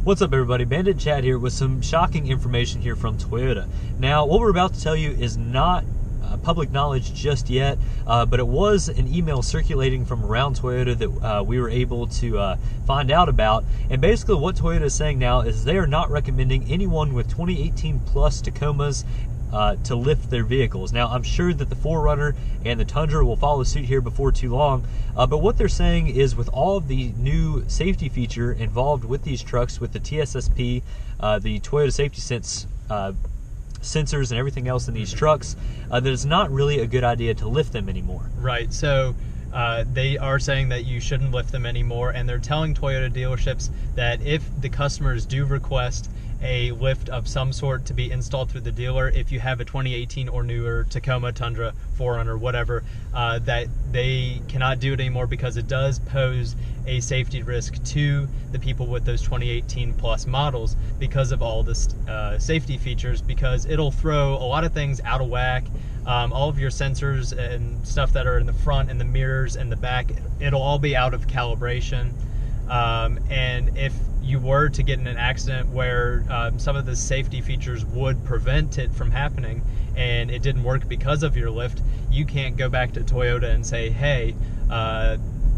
What's up, everybody? Bandit Chad here with some shocking information here from Toyota. Now, what we're about to tell you is not public knowledge just yet, but it was an email circulating from around Toyota that we were able to find out about. And basically what Toyota is saying now is they are not recommending anyone with 2018 plus Tacomas to lift their vehicles. Now, I'm sure that the 4Runner and the Tundra will follow suit here before too long, but what they're saying is with all of the new safety feature involved with these trucks, with the TSS-P, the Toyota Safety Sense sensors and everything else in these trucks, that it's not really a good idea to lift them anymore. Right, so they are saying that you shouldn't lift them anymore, and they're telling Toyota dealerships that if the customers do request a lift of some sort to be installed through the dealer, if you have a 2018 or newer Tacoma, Tundra, 4Runner, whatever, that they cannot do it anymore because it does pose a safety risk to the people with those 2018 plus models because of all this safety features, because it'll throw a lot of things out of whack. All of your sensors and stuff that are in the front and the mirrors and the back, it'll all be out of calibration. And if you were to get in an accident where some of the safety features would prevent it from happening and it didn't work because of your lift, you can't go back to Toyota and say, hey,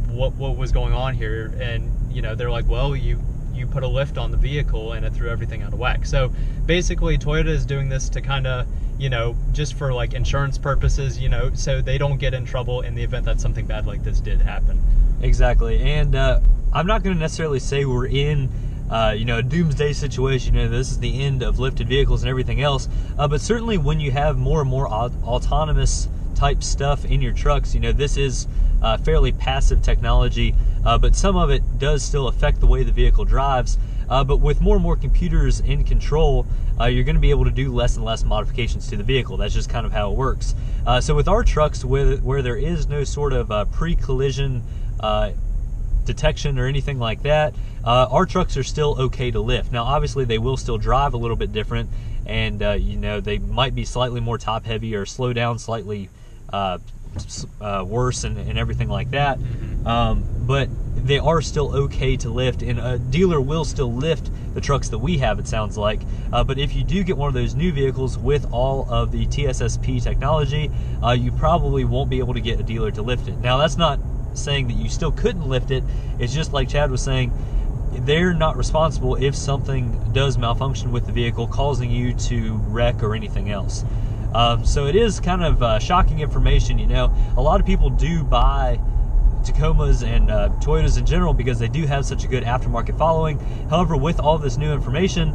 what was going on here? And they're like, well, you put a lift on the vehicle and it threw everything out of whack. So basically Toyota is doing this to kind of, just for like insurance purposes, so they don't get in trouble in the event that something bad like this did happen. Exactly. And I'm not going to necessarily say we're in a doomsday situation. This is the end of lifted vehicles and everything else, but certainly when you have more and more autonomous type stuff in your trucks, this is fairly passive technology, but some of it does still affect the way the vehicle drives. But with more and more computers in control, you're going to be able to do less and less modifications to the vehicle. That's just kind of how it works. So with our trucks, where there is no sort of pre-collision detection or anything like that, our trucks are still okay to lift. Now, obviously, they will still drive a little bit different, and they might be slightly more top heavy or slow down slightly worse and everything like that. But they are still okay to lift, and a dealer will still lift the trucks that we have, it sounds like. But if you do get one of those new vehicles with all of the TSS-P technology, you probably won't be able to get a dealer to lift it. Now, that's not saying that you still couldn't lift it. It's just like Chad was saying, they're not responsible if something does malfunction with the vehicle, causing you to wreck or anything else. So it is kind of shocking information. A lot of people do buy Tacomas and Toyotas in general because they do have such a good aftermarket following. However, with all this new information,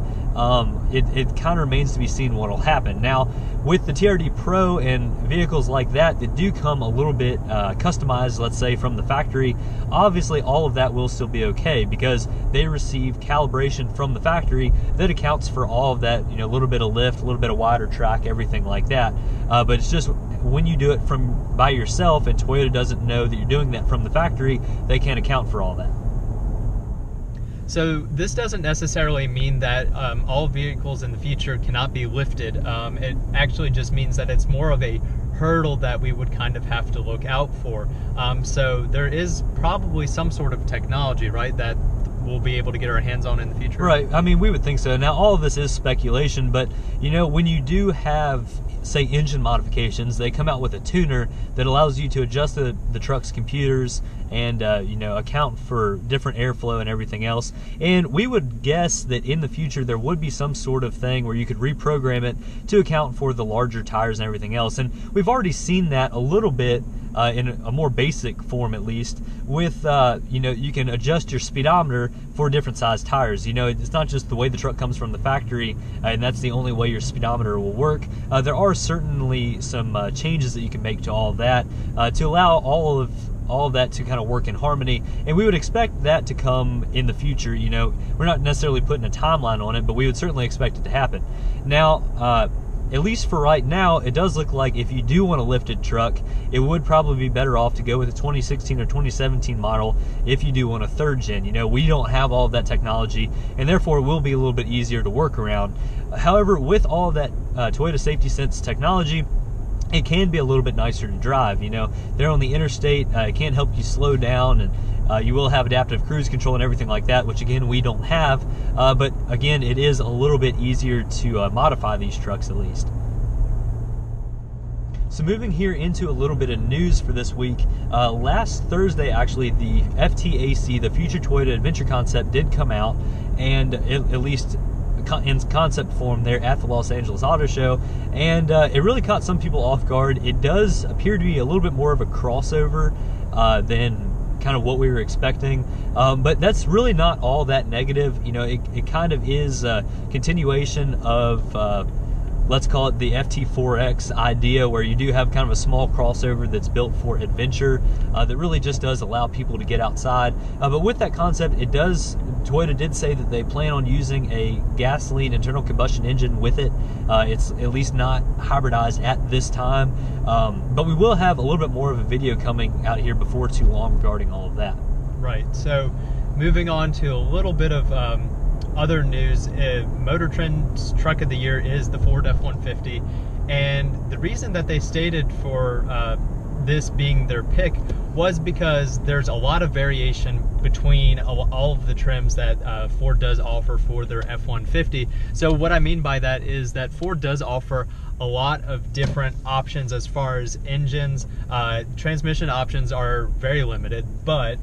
it kind of remains to be seen what will happen. Now, with the TRD Pro and vehicles like that do come a little bit customized, let's say, from the factory, obviously all of that will still be okay because they receive calibration from the factory that accounts for all of that, a little bit of lift, a little bit of wider track, everything like that. But it's just when you do it by yourself and Toyota doesn't know that you're doing that from the factory, they can't account for all that. So this doesn't necessarily mean that all vehicles in the future cannot be lifted. It actually just means that it's more of a hurdle that we would kind of have to look out for. So there is probably some sort of technology, right, that we'll be able to get our hands on in the future. Right. I mean, we would think so. Now, all of this is speculation, but when you do have, say, engine modifications, they come out with a tuner that allows you to adjust the truck's computers and account for different airflow and everything else. And we would guess that in the future there would be some sort of thing where you could reprogram it to account for the larger tires and everything else. And we've already seen that a little bit in a more basic form, at least, with you can adjust your speedometer for different size tires. It's not just the way the truck comes from the factory and that's the only way your speedometer will work. There are certainly some changes that you can make to all of that to allow all of that to kind of work in harmony, and we would expect that to come in the future. We're not necessarily putting a timeline on it, but we would certainly expect it to happen. Now, at least for right now, it does look like if you do want a lifted truck, it would probably be better off to go with a 2016 or 2017 model if you do want a third gen. We don't have all of that technology, and therefore it will be a little bit easier to work around. However, with all of that Toyota Safety Sense technology, it can be a little bit nicer to drive. They're on the interstate, it can help you slow down and You will have adaptive cruise control and everything like that, which again we don't have, but again it is a little bit easier to modify these trucks at least. So moving here into a little bit of news for this week, last Thursday actually the FTAC, the Future Toyota Adventure Concept, did come out, and at least in concept form there at the Los Angeles Auto Show, and it really caught some people off guard. It does appear to be a little bit more of a crossover than kind of what we were expecting, but that's really not all that negative. You know, it kind of is a continuation of let's call it the FT4X idea, where you do have kind of a small crossover that's built for adventure that really just does allow people to get outside. But with that concept, Toyota did say that they plan on using a gasoline internal combustion engine with it. It's at least not hybridized at this time, but we will have a little bit more of a video coming out here before too long regarding all of that. Right, so moving on to a little bit of other news, Motor Trend's Truck of the Year is the Ford F-150, and the reason that they stated for this being their pick was because there's a lot of variation between all of the trims that Ford does offer for their F-150. So what I mean by that is that Ford does offer a lot of different options as far as engines. Transmission options are very limited, but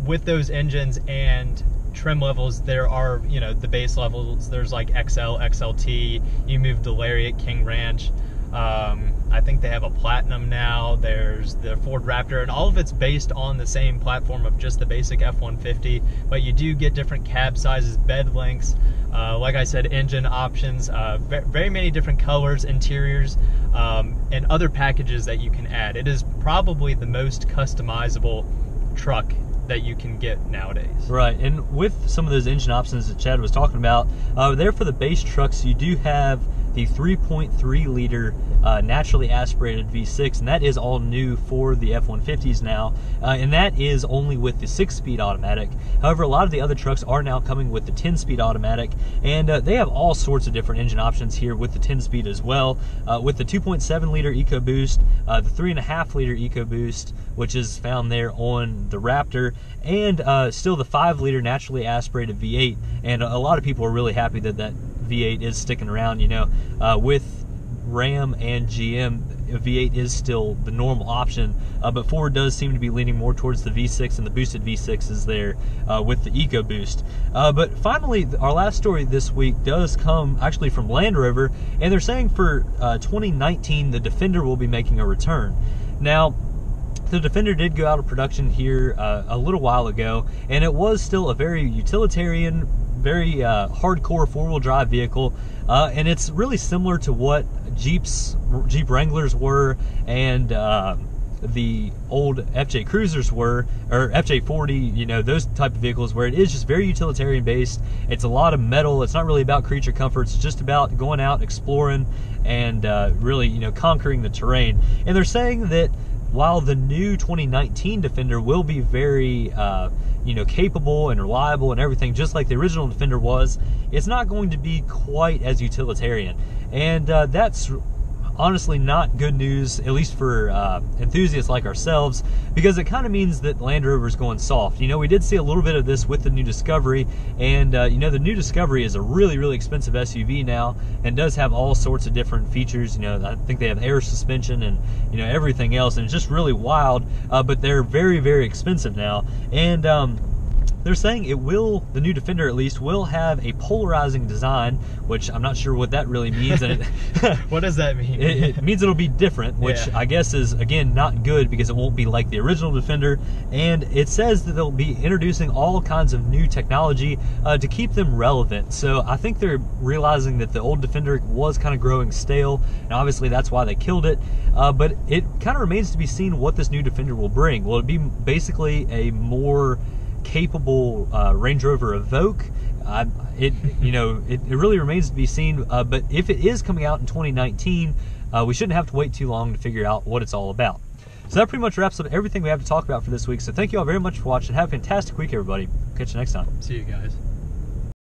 with those engines and trim levels, there are, you know, the base levels. There's like XL, XLT, you move to Lariat, King Ranch. I think they have a Platinum now. There's the Ford Raptor, and all of it's based on the same platform of just the basic F-150, but you do get different cab sizes, bed lengths, like I said, engine options, very many different colors, interiors, and other packages that you can add. It is probably the most customizable truck that you can get nowadays. Right, and with some of those engine options that Chad was talking about, there for the base trucks, you do have the 3.3 liter naturally aspirated V6, and that is all new for the F-150s now, and that is only with the 6-speed automatic. However, a lot of the other trucks are now coming with the 10-speed automatic, and they have all sorts of different engine options here with the 10-speed as well, with the 2.7 liter EcoBoost, the 3.5 liter EcoBoost, which is found there on the Raptor, and still the 5 liter naturally aspirated V8, and a lot of people are really happy that that V8 is sticking around. You know, with Ram and GM, V8 is still the normal option, but Ford does seem to be leaning more towards the V6 and the boosted V6s there with the EcoBoost. But finally, our last story this week does come actually from Land Rover, and they're saying for 2019 the Defender will be making a return. Now, the Defender did go out of production here a little while ago, and it was still a very utilitarian, very hardcore four-wheel drive vehicle, and it's really similar to what Jeep Wranglers were, and the old FJ Cruisers were, or FJ40, you know, those type of vehicles, where it is just very utilitarian based. It's a lot of metal. It's not really about creature comfort. It's just about going out, exploring, and really, you know, conquering the terrain. And they're saying that while the new 2019 Defender will be very you know, capable and reliable and everything, just like the original Defender was, it's not going to be quite as utilitarian. And that's honestly not good news, at least for enthusiasts like ourselves, because it kind of means that Land Rover is going soft. You know, we did see a little bit of this with the new Discovery, and you know, the new Discovery is a really, really expensive SUV now, and does have all sorts of different features. You know, I think they have air suspension and, you know, everything else, and it's just really wild, but they're very, very expensive now. And they're saying it will, the new Defender at least, will have a polarizing design, which I'm not sure what that really means. And what does that mean? It means it'll be different, which I guess is, again, not good, because it won't be like the original Defender. And it says that they'll be introducing all kinds of new technology to keep them relevant. So I think they're realizing that the old Defender was kind of growing stale, and obviously that's why they killed it. But it kind of remains to be seen what this new Defender will bring. Will it be basically a more capable Range Rover Evoque? It really remains to be seen, but if it is coming out in 2019, we shouldn't have to wait too long to figure out what it's all about. So that pretty much wraps up everything we have to talk about for this week. So thank you all very much for watching. Have a fantastic week, everybody. Catch you next time. See you guys.